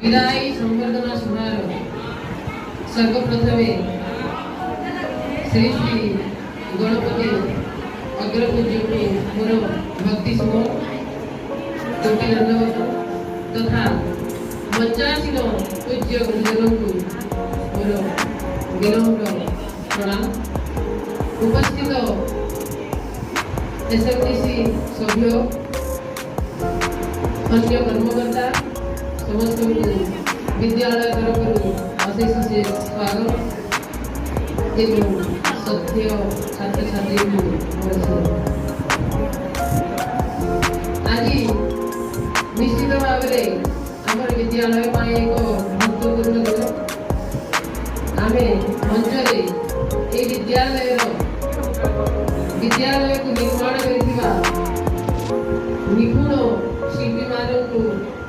विदायी संवर्धना समारोह सर्वप्रथमे श्री श्री गणपति अग्रपूज्य को मोर भक्ति सुम कोटि दंडवत तथा मंचासीन पूज्य गुरुजन को मोर विनम्र प्रणाम। उपस्थित एसएमटीसी सभ्य अन्य कर्मकर्ता समस्त विद्यालय तरफ अशेष अशेष स्वागत एवं सत्य छात्र छात्री आज निश्चित भाव में आम विद्यालय एक महत्वपूर्ण दिन आम मंच विद्यालय को निर्माण कर निपुण शिल्पी मान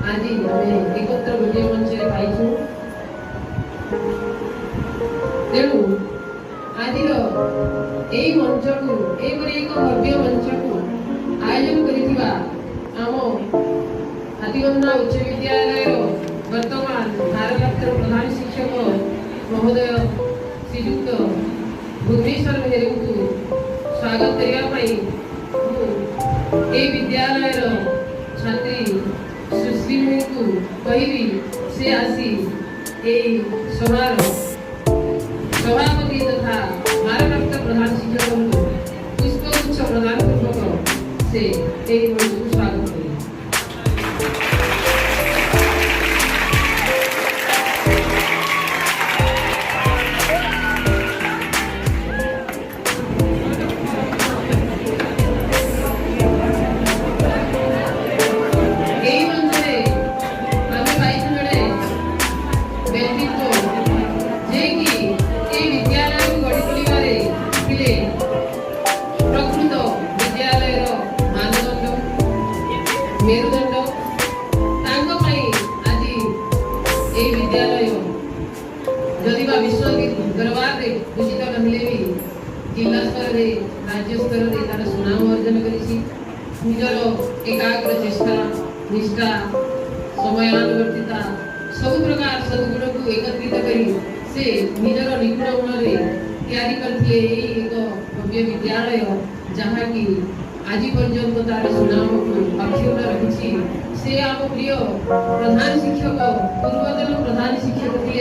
आज आम एकत्र गोटे मंच पाई तेणु आज मंच को एक भव्य मंच को आयोजन कर हाथीगंधा उच्च विद्यालय वर्तमान भारप्राप्त प्रधान शिक्षक महोदय श्रीयुक्त भुवनेश्वर मेहर को स्वागत करने विद्यालय छात्री सुश्री को कहबी से आसी सभापति तथा भारप्राप्त प्रधान शिक्षक पुष्पगुच्छ प्रदान पूर्वक से मंच को स्वागत करें। मेरुदंड आज ये विद्यालय जदि विश्व दरबार में भूषित नहिले भी जिला स्तर में राज्य स्तर में तार सुनाम अर्जन कर एकाग्र चेष्टा निष्ठा समयानुवर्तिता सब प्रकार सद्गुण को एकत्रित कर से निजर निपुण गुण तैयारी करते एक भव्य विद्यालय जहाँ की आज पर्यंत तार सुनाम को अक्षुण्ण रखी से आम प्रिय प्रधान शिक्षक पूर्वतन प्रधान शिक्षक थे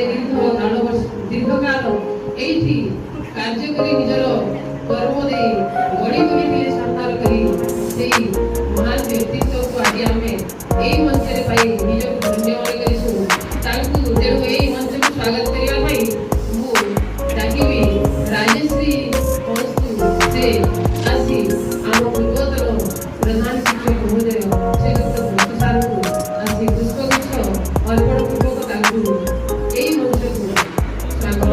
दीर्घकाल ये कार्य कर निजर कर्म दे गढ़ी गढ़ी साकार कर महान व्यक्तित्व को आज आम यही मंच पाई निज को धन्यवाद करूँ तेणु यही मंच को स्वागत करने डाकबी राजश्री से आसी आम पूर्वतन प्रधान शिक्षक महोदय श्रीयुक्त भक्ति सार को आसी पुष्पगुच्छ अर्पण पूर्वक यही मंच को स्वागत।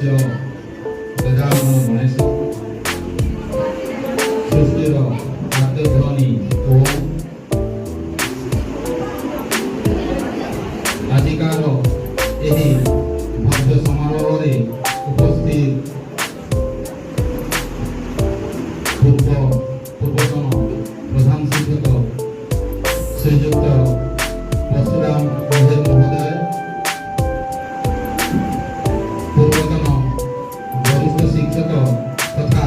ପୂଜ୍ୟ ଗଜାନନ ଗଣେଶ ସୃଷ୍ଟିର ଆଦ୍ୟ ଧ୍ୱନି ଓମ୍। ଆଜିକାର ଏହି ଭବ୍ୟ ସମାରୋହରେ ଉପସ୍ଥିତ ପୂର୍ବତନ ପ୍ରଧାନ ଶିକ୍ଷକ ଶ୍ରୀଯୁକ୍ତ ପରଶୁରାମ ମେହେର ମହୋଦୟ, ପୂର୍ବତନ ବରିଷ୍ଠ ଶିକ୍ଷକ ତଥା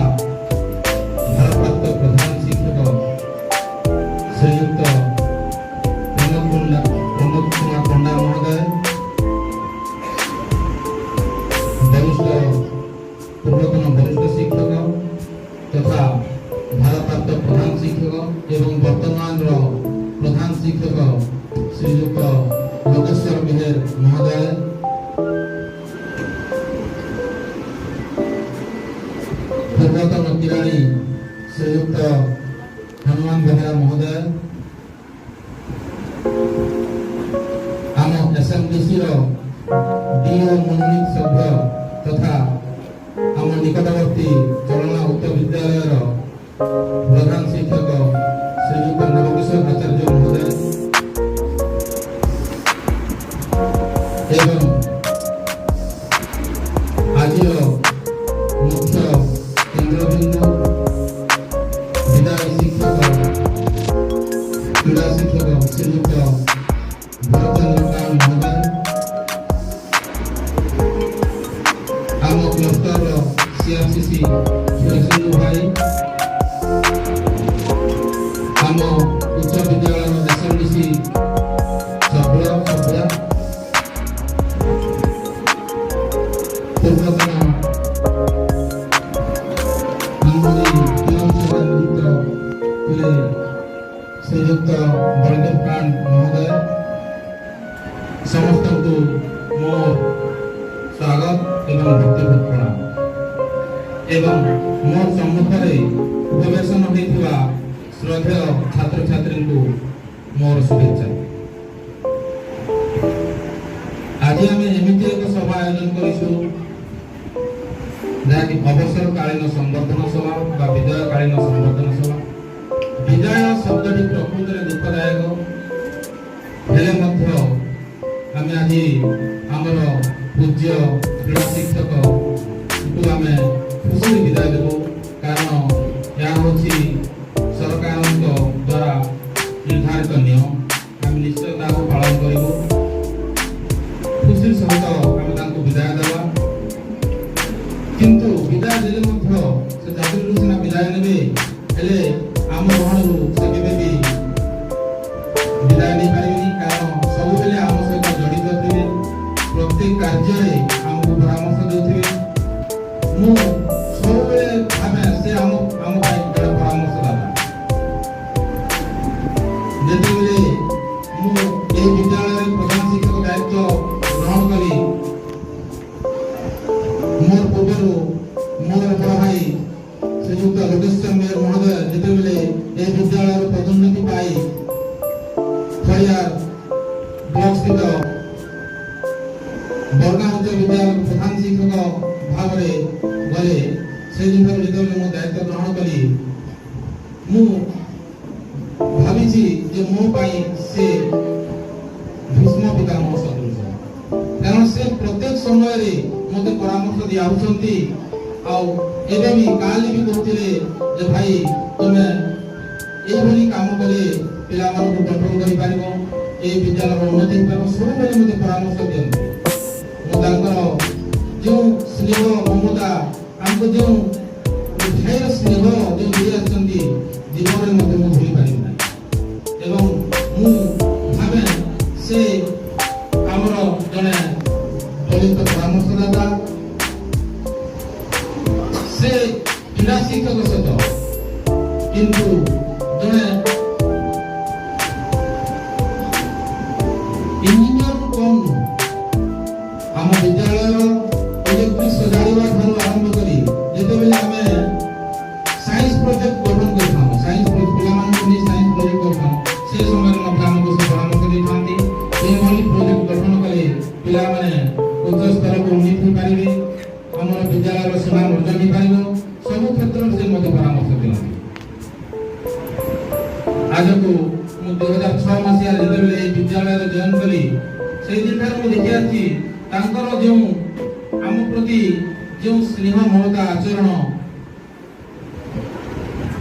ଭାରପ୍ରାପ୍ତ ପ୍ରଧାନ ଶିକ୍ଷକ ଶ୍ରୀଯୁକ୍ତ ପ୍ରମୋଦ କୁମାର ପଣ୍ଡା ମହୋଦୟ, ପୂର୍ବତନ ବରିଷ୍ଠ ଶିକ୍ଷକ ତଥା ଭାରପ୍ରାପ୍ତ ପ୍ରଧାନ ଶିକ୍ଷକ ଏବଂ ବର୍ତ୍ତମାନର ପ୍ରଧାନ ଶିକ୍ଷକ ଶ୍ରୀଯୁକ୍ତ ଲୋକେଶ୍ୱର ମେହେର ମହୋଦୟ, ପୂର୍ବତନ କିରାଣୀ ଶ୍ରୀଯୁକ୍ତ ହନୁମାନ ବେହେରା ମହୋଦୟ, ଆମ ଏସ୍ଏମ୍ଡିସିର ଡିଓ ମନୋନୀତ ସଭ୍ୟ ତଥା ଆମ ନିକଟବର୍ତ୍ତୀ ଚଳନା ଉଚ୍ଚ ବିଦ୍ୟାଳୟର ପ୍ରଧାନ ଶିକ୍ଷକ ଶ୍ରୀଯୁକ୍ତ ନବକିଶୋର ଆଚାର୍ଯ୍ୟ ମହୋଦୟ ଏବଂ ଆଜିର ମୁଖ୍ୟ କେନ୍ଦ୍ରବିନ୍ଦୁ ବିଦାୟୀ ଶିକ୍ଷକ କ୍ରୀଡ଼ା ଶିକ୍ଷକ ଶ୍ରୀଯୁକ୍ତ ଭରତେନ୍ଦ୍ର କାଳ ମହୋଦୟ, ଆମ କ୍ଲଷ୍ଟରର ସିଆରସିସି କ୍ଷୀରସିନ୍ଧୁ ଭାଇ, ଆମ ଉଚ୍ଚ ବିଦ୍ୟାଳୟର ଏସ୍ଏମ୍ଡିସି ସଭ୍ୟ ପୂର୍ବତନ ଶ୍ରୀଯୁକ୍ତ ବଳଦେବ କାଣ୍ଡ ମହୋଦୟ, ସମସ୍ତଙ୍କୁ ମୋ ସ୍ୱାଗତ ଏବଂ ଭକ୍ତିପୂତ ପ୍ରଣାମ ଏବଂ ମୋ ସମ୍ମୁଖରେ ଉପବେଶନ ହୋଇଥିବା ଶ୍ରଦ୍ଧେୟ ଛାତ୍ରଛାତ୍ରୀଙ୍କୁ ମୋର ଶୁଭେଚ୍ଛା। ଆଜି ଆମେ ଏମିତି ଏକ ସଭା ଆୟୋଜନ କରିଛୁ ଯାହାକି ଅବସରକାଳୀନ ସମ୍ବର୍ଦ୍ଧନ ସଭା ବା ବିଦାୟକାଳୀନ ସମ୍ବର୍ଦ୍ଧନ ସଭା। ବିଦାୟ ଶବ୍ଦଟି ପ୍ରକୃତରେ ଦୁଃଖଦାୟକ ହେଲେ ମଧ୍ୟ ଆମେ ଆଜି ଆମର ପୂଜ୍ୟ କ୍ରୀଡ଼ା ଶିକ୍ଷକଙ୍କୁ ଆମେ ଖୁସିରେ ବିଦାୟ ଦେବୁ, କାରଣ ଏହା ହେଉଛି ସରକାରଙ୍କ ଦ୍ୱାରା ନିର୍ଦ୍ଧାରିତ ନିୟମ। ଆମେ ନିଶ୍ଚୟ ତାହାକୁ ପାଳନ କରିବୁ। ଖୁସିର ସହିତ ଆମେ ତାଙ୍କୁ ବିଦାୟ ଦେବା, କିନ୍ତୁ ବିଦାୟ ଦେଲେ ମଧ୍ୟ ସେ ଚାକିରିରୁ ସିନା ବିଦାୟ ନେବେ, ହେଲେ ଆମ ଗହଣରୁ ସେ କେବେ ବି ବିଦାୟ ନେଇପାରିବେନି, କାରଣ ସବୁବେଳେ ଆମ ସହିତ ଜଡ଼ିତ ଥିବେ, ପ୍ରତ୍ୟେକ କାର୍ଯ୍ୟରେ ଆମକୁ ପରାମର୍ଶ ଦେଉଥିବେ। ମୁଁ ସବୁବେଳେ ଭାବେ ସେ ଆମ ପାଇଁ ଜଣେ ପରାମର୍ଶଦାତା। ଯେତେବେଳେ ମୁଁ ଏହି ବିଦ୍ୟାଳୟରେ ପ୍ରଧାନ ଶିକ୍ଷକ ଦାୟିତ୍ୱ ଗ୍ରହଣ କଲି, ମୋର ପୂର୍ବରୁ ମୋର ବଡ଼ ଭାଇ ଶ୍ରୀଯୁକ୍ତ ଲୋକେଶ୍ୱର ମେହେର ମହୋଦୟ ଯେତେବେଳେ ଏହି ବିଦ୍ୟାଳୟର ପଦୋନ୍ନତି ପାଇ ଖଡ଼ିଆର ବ୍ଲକ ସ୍ଥିତ ବରଗାଁ ଉଚ୍ଚ ବିଦ୍ୟାଳୟର ପ୍ରଧାନ ଶିକ୍ଷକ ଭାବରେ ଗଲେ, ସେ ଦିନରୁ ଯେତେବେଳେ ମୁଁ ଦାୟିତ୍ୱ ଗ୍ରହଣ କଲି, ମୁଁ ଭାବିଛି ଯେ ମୋ ପାଇଁ ସେ ଭୀଷ୍ମ ପିତାମହ ସଦୃଶ, କାରଣ ସେ ପ୍ରତ୍ୟେକ ସମୟରେ ମୋତେ ପରାମର୍ଶ ଦିଆଉଛନ୍ତି। ଆଉ ଏବେ ବି କାଲି ବି କହୁଥିଲେ ଯେ ଭାଇ ତୁମେ ଏଇଭଳି କାମ କଲେ ପିଲାମାନଙ୍କୁ କଣ୍ଟ୍ରୋଲ କରିପାରିବ, এই ବିଦ୍ୟାଳୟର ଉନ୍ନତି ହେଇପାରିବ, ସବୁବେଳେ ମୋତେ ପରାମର୍ଶ ଦିଅନ୍ତି। ମୁଁ ତାଙ୍କର ଯେଉଁ ସ୍ନେହ ମମତା, ଆମକୁ ଯେଉଁ ଭାଇର ସ୍ନେହ ଯେଉଁ ଦେଇ ଆସିଛନ୍ତି, ଜୀବନରେ ମଧ୍ୟ ମୁଁ ଭୁଲି ପାରିବି ନାହିଁ। ଏବଂ ମୁଁ ଭାବେ ସେ ଆମର ଜଣେ ବଳିଷ୍ଠ ପରାମର୍ଶଦାତା। ସେ କ୍ରୀଡ଼ା ଶିକ୍ଷକ ସହିତ କିନ୍ତୁ ଜଣେ ଇଞ୍ଜିନିୟରରୁ କମ୍ ନୁହଁ। ଆମ ବିଦ୍ୟାଳୟର ଇଲେକ୍ଟ୍ରିକ୍ ସଜାଡ଼ିବା ଠାରୁ ଆରମ୍ଭ କରି ଯେତେବେଳେ ମୁଁ 2006 ମସିହାରେ ଯେତେବେଳେ ଏହି ବିଦ୍ୟାଳୟରେ ଜଏନ୍ କଲି ସେଇଦିନ ଠାରୁ ମୁଁ ଦେଖି ଆସିଛି ତାଙ୍କର ଯେଉଁ ଆମ ପ୍ରତି ଯେଉଁ ସ୍ନେହ ମମତା ଆଚରଣ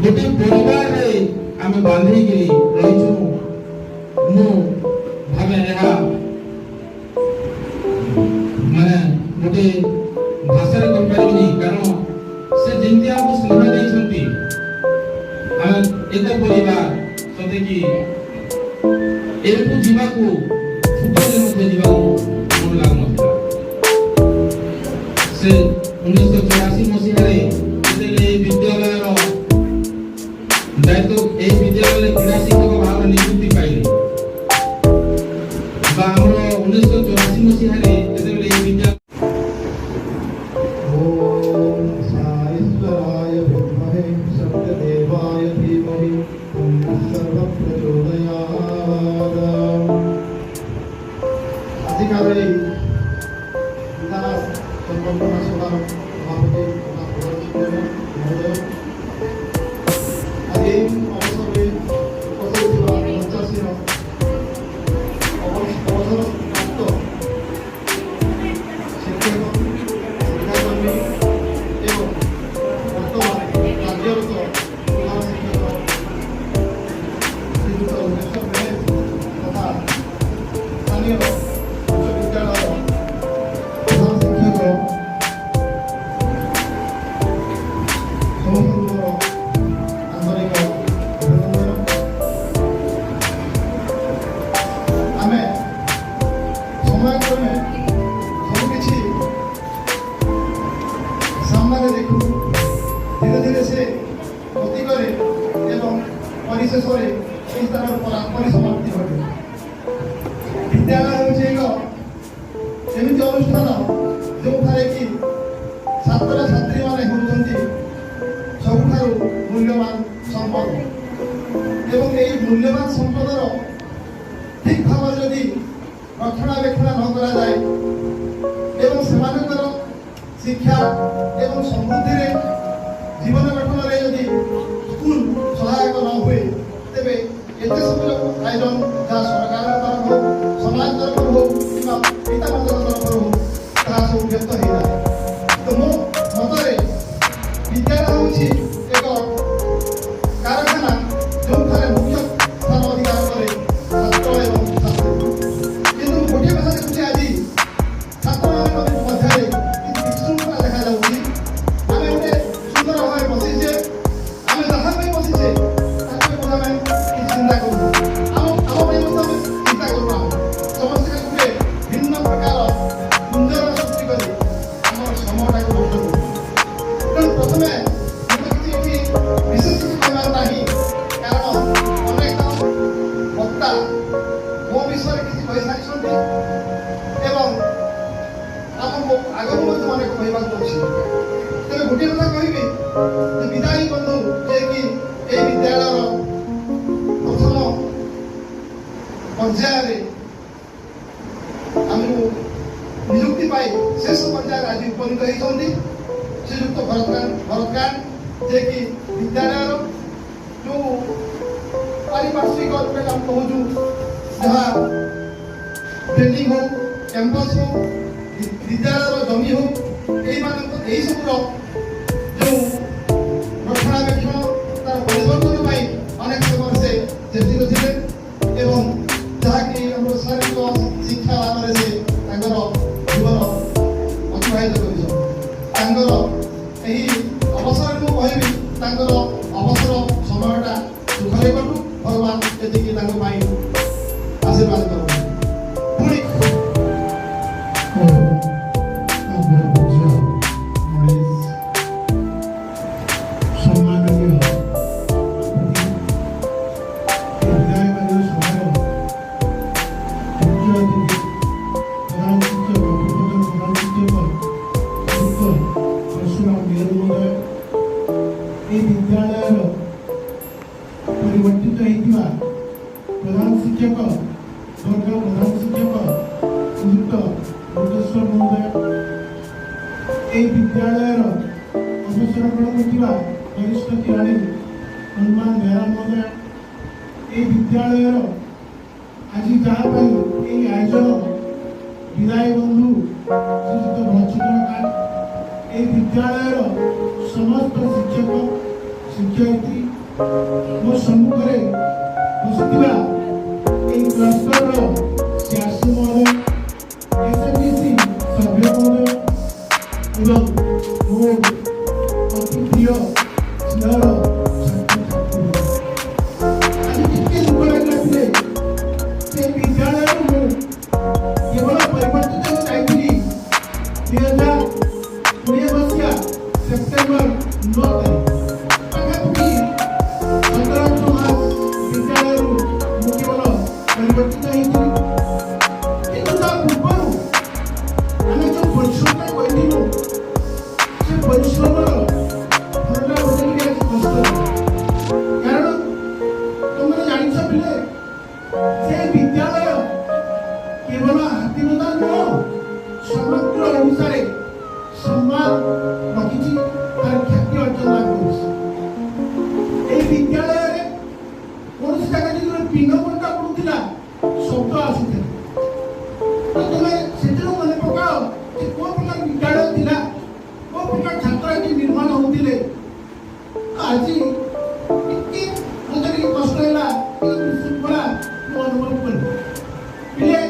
ଗୋଟେ ପରିବାରରେ ଆମେ ବାନ୍ଧିକିରି ରହିଛୁ। ମୁଁ ଭାବେ ଏହା ମାନେ ଗୋଟେ ଭାଷାରେ କହିପାରିବିନି, କାରଣ ସେ ଯେମିତି ଆମକୁ ସ୍ନେହ ଦେଇଛନ୍ତି ଆମେ ଏକ ପରିବାର ସତେକି ଏଠୁ ଯିବାକୁ ଛୁଟରେ ମଧ୍ୟ ଯିବାକୁ ମନ ଲାଗୁନଥିଲା। ସେ 1984 ମସିହାରେ ଯେତେବେଳେ ଏହି ବିଦ୍ୟାଳୟର ଦାୟିତ୍ୱ ଏହି ବିଦ୍ୟାଳୟରେ କ୍ରୀଡ଼ା ଶିକ୍ଷକ ଭାବରେ ନିଯୁକ୍ତି ପାଇଲେ ବା ଆମର 1984 ମସିହାରେ ଯେତେବେଳେ ଏହି ବିଦ୍ୟାଳୟ परिशेषରେ ଏହି ତାର ପରିସମାପ୍ତି ଘଟେ। ବିଦ୍ୟାଳୟ ହେଉଛି ଏକ ଏମିତି ଅନୁଷ୍ଠାନ ଯେଉଁଠାରେ କି ଛାତ୍ରଛାତ୍ରୀମାନେ ହେଉଛନ୍ତି ସବୁଠାରୁ ମୂଲ୍ୟବାନ ସମ୍ପଦ ଏବଂ ଏହି ମୂଲ୍ୟବାନ ସମ୍ପଦର ଠିକ୍ ଭାବରେ ଯଦି ରକ୍ଷଣାବେକ୍ଷଣ ନ କରାଯାଏ ଏବଂ ସେମାନଙ୍କର ଶିକ୍ଷା ଏବଂ ସମୃଦ୍ଧିରେ ଜୀବନ ଗଠନରେ ଯଦି ସ୍କୁଲ ସହାୟକ ନ ହୁଏ ତେବେ ଏତେ ସବୁ ଆୟୋଜନ ଯାହା ସରକାରଙ୍କ ତରଫରୁ ସମାଜ ତରଫରୁ ହଉ କିମ୍ବା ପିତାମାତାଙ୍କ ତରଫରୁ ହଉ ତାହା ସବୁ ବ୍ୟର୍ଥ ହେଇଥାଏ। ତ ମୋ ମତରେ ବିଦ୍ୟାଳୟ ହେଉଛି ଏକ କାରଖାନା ଯେଉଁଠାରେ ମୁଖ୍ୟ ସ୍ଥାନ ଅଧିକାର କରେ ଛାତ୍ର ଏବଂ ଛାତ୍ରୀ। କିନ୍ତୁ ଗୋଟିଏ କଥା ଦେଖୁଛି ଆଜି ଛାତ୍ରମାନଙ୍କ ମଧ୍ୟରେ କିଛି ବିଶୃଙ୍ଖଳା ଦେଖାଯାଉଛି। ଆମେ ଗୋଟେ ସୁନ୍ଦର ଭାବେ ବସିଛେ, ଆମେ ଯାହା ପାଇଁ ବସିଛେ ତାକୁ ଆମେ କିଛି ଚିନ୍ତା କରୁଛୁ, ଆମ ପାଇଁ ମଧ୍ୟ ଆମେ ଚିନ୍ତା କରୁନାହୁଁ। ସମସ୍ତେ ଗୋଟେ ଭିନ୍ନ ପ୍ରକାର ଗୁଞ୍ଜନ ସୃଷ୍ଟି କରି ଆମର ସମୟଟାକୁ ନଷ୍ଟ କରୁଛୁ। ତେଣୁ ପ୍ରଥମେ ମୁଁ କିଛି ଏଠି ବିଶେଷ କିଛି କହିବାର ନାହିଁ, କାରଣ ଅନେକ ବକ୍ତା ମୋ ବିଷୟରେ କିଛି କହିସାରିଛନ୍ତି ଏବଂ ଆମକୁ ଆଗକୁ ମଧ୍ୟ ଅନେକ କହିବାକୁ ଅଛି। ତେବେ ଗୋଟିଏ କଥା କହିବି ଯେ ବିଦାୟୀ ବନ୍ଧୁ ଯିଏକି ଏହି ବିଦ୍ୟାଳୟର ପ୍ରଥମ ପର୍ଯ୍ୟାୟରେ ଆମକୁ ନିଯୁକ୍ତି ପାଇ ଶେଷ ପର୍ଯ୍ୟାୟରେ ଆଜି ଉପନୀତ ହୋଇଛନ୍ତି ଶ୍ରୀଯୁକ୍ତ ଭରତକାନ୍ତ ଯିଏକି ବିଦ୍ୟାଳୟର ଯେଉଁ ପାରିପାର୍ଶ୍ୱିକ ରୂପେ ଆମେ କହୁଛୁ ଯାହା ବିଲ୍ଡିଂ ହଉ କ୍ୟାମ୍ପସ୍ ହଉ ବିଦ୍ୟାଳୟର ଜମି ହଉ ଏହିସବୁର ଯେଉଁ ରକ୍ଷଣାବେକ୍ଷଣ ତାର ପରିବର୍ତ୍ତନ ପାଇଁ ଅନେକ ସମୟରେ ସେ ଚେଷ୍ଟିତ ଥିଲେ ଏବଂ ଯାହାକି ଆମର ଶାରୀରିକ ଶିକ୍ଷା ଭାବରେ ସେ ତାଙ୍କର ଜୀବନ ଅତିବାହିତ କରିଛନ୍ତି। ତାଙ୍କର ଏହି ଅବସରରେ ମୁଁ କହିବି ତାଙ୍କର ଅବସର ସମୟଟା ସୁଖରେ କଟୁ, ଭଗବାନ ଏତିକି ତାଙ୍କ ପାଇଁ ଆଶୀର୍ବାଦ କରନ୍ତୁ। ପୁଣି विद्यालय परिवर्तित होता प्रधान शिक्षक वर्ग प्रधान शिक्षक श्रीयुक्त योगेश्वर महोदय विद्यालय अवसर ग्रहण होता वरिष्ठ किराणी हनुमान बेहरा महोदय এই বিদ্যালয়ের আজি যাহা পাই এই আয়োজন বিদায় বন্ধু শ্রীযুক্ত ভচ্চন্দ্রকান্ত এই বিদ্যালয়ের সমস্ত শিক্ষক শিক্ষয়িত্রী ମୋ ସମ୍ମୁଖରେ ବସିଥିବା এই କ୍ଲଷ୍ଟରର ସିଆର୍ସି ମହୋଦୟ ଏସ୍ଏମ୍ସି ସଭ୍ୟ ମହୋଦୟ ଏବଂ ମୋ ଅତି ପ୍ରିୟ ସ୍ନେହର ଛାତ୍ରଛାତ୍ରୀ ଆଜି ଟିକେ ଦୁଃଖ ଲାଗିଲା ସେ ବିଦ୍ୟାଳୟରୁ ମୁଁ କେବଳ ପରିବର୍ତ୍ତିତ ହୋଇ ଯାଇଥିଲି 2020 ମସିହା ସେପ୍ଟେମ୍ବର 9 ତାରିଖ ପାଖାପାଖି 17 ମାସ ବିଦ୍ୟାଳୟରୁ ମୁଁ କେବଳ ପରିବର୍ତ୍ତିତ ହେଇଥିଲି କିନ୍ତୁ ତା ପୂର୍ବରୁ ଆମେ ଯେଉଁ ପରିଶ୍ରମଟା କରିଥିଲୁ ସେ ପରିଶ୍ରମର ଫଳଟା ମୋତେ ଟିକେ ଆଜି କଷ୍ଟ କାରଣ ତୁମେ ଜାଣିଛ ପିଲେ ସେ ବିଦ୍ୟାଳୟ କେବଳ ହାତୀନଦା ନୁହଁ ସମଗ୍ର ଓଡ଼ିଶାରେ ସମ୍ମାନ ରଖିଛି ତାର ଖ୍ୟାତି ଅର୍ଜନ ଲାଭ କରିଛି এই বিদ্যালয়ে কৌশি জায়গা যদি পিণ্ড বন্টা পড়ুলা শব্দ আসুଥିଲା তুমি সেটির মনে পকাও যে কোন প্রকার বিদ্যালয় ଥିଲା কোন প্রকার ছাত্র এটি নির্মাণ হউଥିଲେ আজি ଟିକେ মতে ଟିକେ কষ্ট ହେଲା এই শৃঙ্খলা ମୁଁ ଅନୁଭବ କଲି ପିଲେ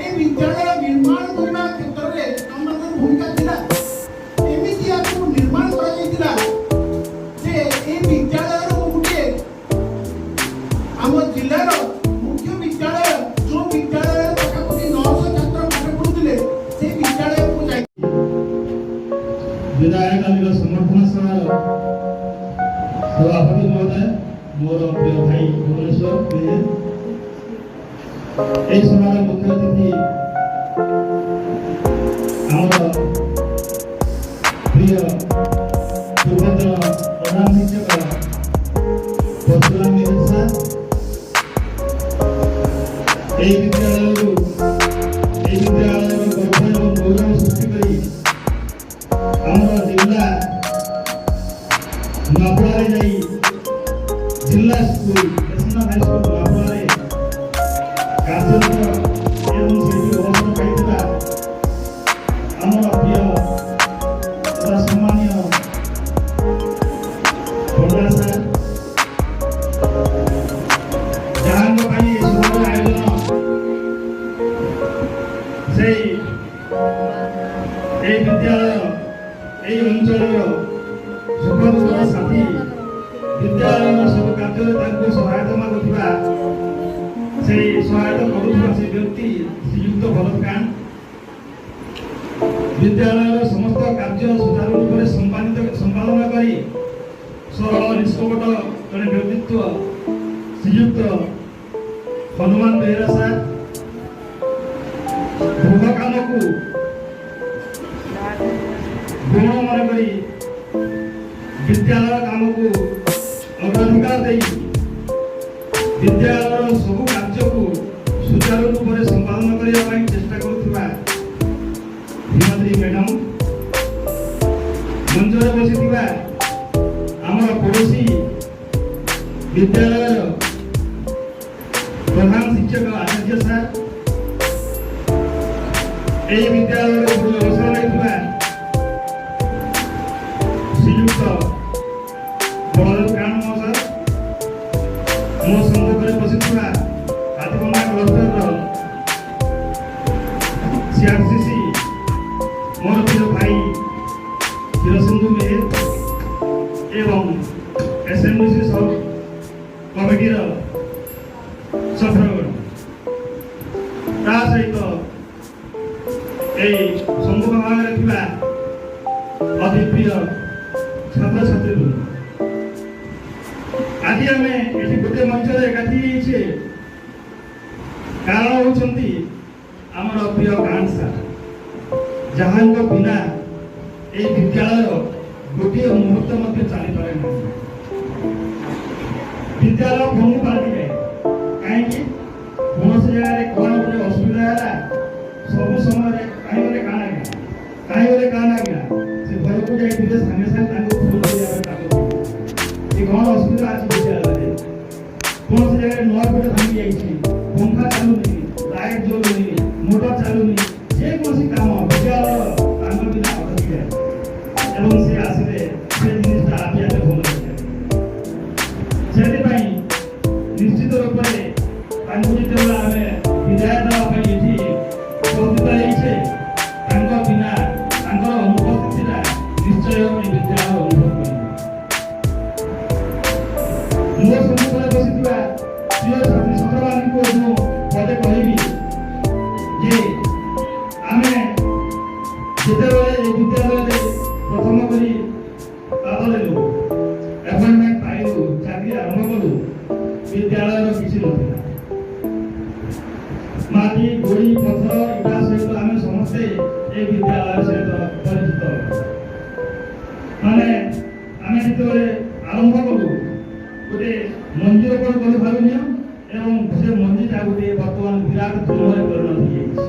এই ବିଦ୍ୟାଳୟ ନିର୍ମାଣ କରିବା କ୍ଷେତ୍ରରେ ଆମର ଭୂମିକା ଥିଲା ଏମିତି ଆକୁ ନିର୍ମାଣ କରାଯାଇଥିଲା ଯେ এই ବିଦ୍ୟାଳୟର ଗୋଟିଏ ଆମ ଜିଲ୍ଲାର ମୁଖ୍ୟ ବିଦ୍ୟାଳୟ ଯେଉଁ ବିଦ୍ୟାଳୟରେ ପାଖାପାଖି 900 ଛାତ୍ର ପାଠ ପଢୁଥିଲେ সেই ବିଦ୍ୟାଳୟକୁ ଯାଇ ବିଦାୟକାଳୀନ ସମର୍ଥନ ସଭାର ସଭାପତି ମହୋଦୟ ମୋର ପ୍ରିୟ ଭାଇ ଭୁବନେଶ୍ୱର এই সভার মুখ্য অতিথি আমার প্রিয় ପୂର୍ବତନ ପ୍ରଧାନ ଶିକ୍ଷକ ପରଶୁରାମ ମିଶ୍ର ସାର୍ ଏହି ବିଦ୍ୟାଳୟର ଗର୍ବ ଏବଂ ଗୌରବ ସୃଷ୍ଟି କରି ଆମର ଜିଲ୍ଲା ନୂଆପଡ଼ାରେ ଯାଇ ଜିଲ୍ଲା ସ୍କୁଲ ନ୍ୟାସନାଲ ହାଇସ୍କୁଲ ନୂଆପଡ଼ାରେ କାର୍ଯ୍ୟରତ ଏବଂ ସେଠି ଅବସର ପାଇଥିବା ଆମର ପ୍ରିୟ ତଥା ସମ୍ମାନୀୟ ପଣ୍ଡା ସାର୍ ଯାହାଙ୍କ ପାଇଁ ଏହି ସଭାର ଆୟୋଜନ ସେଇ এই ବିଦ୍ୟାଳୟ এই ଅଞ୍ଚଳର ସୁଖ ଦୁଃଖର ସାଥୀ ବିଦ୍ୟାଳୟର ସବୁ କାର୍ଯ୍ୟରେ ତାଙ୍କୁ ସହାୟତା ମାଗୁଥିବା সেই সহায়তা କରୁଥିବା ସେ ବ୍ୟକ୍ତି ଶ୍ରୀଯୁକ୍ତ ଭରତ କାନ୍ତ ବିଦ୍ୟାଳୟର ସମସ୍ତ କାର୍ଯ୍ୟ ସୁଚାରୁ ରୂପରେ ସମ୍ପାଦନ କରି ସରଳ ନିଷ୍କପଟ ଜଣେ ବ୍ୟକ୍ତିତ୍ୱ ଶ୍ରୀଯୁକ୍ତ ହନୁମାନ ବେହେରା ସାର୍ ଗୃହ କାମକୁ ଗୁଣ ମନେ କରି ବିଦ୍ୟାଳୟ କାମକୁ ଅଗ୍ରାଧିକାର ଦେଇ ବିଦ୍ୟାଳୟର ସବୁ କାର୍ଯ୍ୟକୁ ସୁଚାରୁ ରୂପରେ ସମ୍ପାଦନ କରିବା ପାଇଁ ଚେଷ୍ଟା କରୁଥିବା ହିମାଦ୍ରୀ ମ୍ୟାଡାମ ମଞ୍ଚରେ ବସିଥିବା ଆମର ପଡ଼ୋଶୀ ବିଦ୍ୟାଳୟର ପ୍ରଧାନ ଶିକ୍ଷକ ଆଚାର୍ଯ୍ୟ ସାର୍ ଏହି ବିଦ୍ୟାଳୟର ଉପରୁ ଅବସର ନେଇଥିବା ଶ୍ରୀଯୁକ୍ତ ବଳଦେବ କାନ୍ତ ମହାଶୟ ମୋ ସମ୍ମୁଖରେ ବସିଥିବା ହାତୀବନ୍ଧା କ୍ଲଷ୍ଟରର ସିଆର୍ସିସି ମୋର ପ୍ରିୟ ଭାଇ ଚିରସିନ୍ଧୁ ମେହେର ଏବଂ ଏସ୍ଏମ୍ସି ସବ୍ କମିଟିର ସଭ୍ୟଗଣ ତା ସହିତ এই ସମ୍ମୁଖ ଭାଗରେ ଥିବା ଅତି ପ୍ରିୟ ଛାତ୍ରଛାତ୍ରୀ ଆଜି ଆମେ ଏଠି ଗୋଟିଏ ମଞ୍ଚରେ ଏକାଠି ହେଇଛେ କାରଣ ହେଉଛନ୍ତି ଆମର ପ୍ରିୟ କାନ୍ତ ସାର୍ ଯାହାଙ୍କ ବିନା এই ବିଦ୍ୟାଳୟ ଗୋଟିଏ ମୁହୂର୍ତ୍ତ ମଧ୍ୟ ଚାଲିପାରେ ନାହିଁ ବିଦ୍ୟାଳୟ ଭଙ୍ଗି ପାଲଟିଯାଏ କାହିଁକି କୌଣସି ଜାଗାରେ କ'ଣ ଗୋଟେ ଅସୁବିଧା ହେଲା ସବୁ ସମୟରେ କାହିଁଗଲେ କାଣା ଆଜ୍ଞା ସେ ଘରକୁ ଯାଇଥିଲେ ସାଙ୍ଗେ ସାଙ୍ଗେ ତାଙ୍କୁ ଫୋନ କରିବା ପାଇଁ ଡାକୁଥିଲେ ଏ କ'ଣ ଅସୁବିଧା ଅଛି ବିଦ୍ୟାଳୟରେ କୌଣସି ଜାଗାରେ ନୂଆପଟ ଭାଙ୍ଗି ଯାଇଛି, ପଙ୍ଖା ଚାଲୁନି, ଲାଇଟ୍ ଜଳୁନି, ମୋଟର ଚାଲୁନି, ଯେକୌଣସି କାମ ବିଦ୍ୟାଳୟ ତାଙ୍କ ବିନା ଅଟକିଯାଏ ଏବଂ ସେ ଆସିଲେ ସେ ଜିନିଷଟା ଆପେ ଆପେ ଭଲ ହେଇଯାଏ। ସେଥିପାଇଁ ନିଶ୍ଚିତ ରୂପରେ ତାଙ୍କୁ ଯେତେବେଳେ ଆମେ ବିଦାୟ ଦେବା ପାଇଁ ଏଠି ଉପସ୍ଥିତ ହେଇଛେ, ତାଙ୍କ ବିନା ତାଙ୍କର ଅନୁପସ୍ଥିତିଟା ନିଶ୍ଚୟ ଏ ବିଦ୍ୟାଳୟ ଅନୁଭବ କରିବ। ମୋ ସମ୍ମୁଖରେ ବସିଥିବା ପ୍ରିୟ ଛାତ୍ରୀ ଛାତ୍ରମାନଙ୍କୁ ମୁଁ ପଦେ କହିବି ଯେ ଆମେ ଯେତେବେଳେ ଏ ବିଦ୍ୟାଳୟରେ ପ୍ରଥମ କରି ପାଦ ଦେଲୁ, ଆପଏଣ୍ଟମେଣ୍ଟ ପାଇଲୁ, ଚାକିରି ଆରମ୍ଭ କଲୁ, ବିଦ୍ୟାଳୟର କିଛି ନଥିଲା। ମାଟି ଗୋଡ଼ି ପଥର ଇଟା ସହିତ ଆମେ ସମସ୍ତେ ଏ ବିଦ୍ୟାଳୟ ସହିତ ପରିଚିତ। ମାନେ ଆମେ ଯେତେବେଳେ ଆରମ୍ଭ କଲୁ ଗୋଟେ ମଞ୍ଜି ରୋପଣ କଲୁ ଭାବିନିଅ ଏବଂ ସେ ମଞ୍ଜିଟା ଗୋଟେ ବର୍ତ୍ତମାନ ବିରାଟ ଧୂମରେ ପରିଣତ ହେଇଯାଇଛି।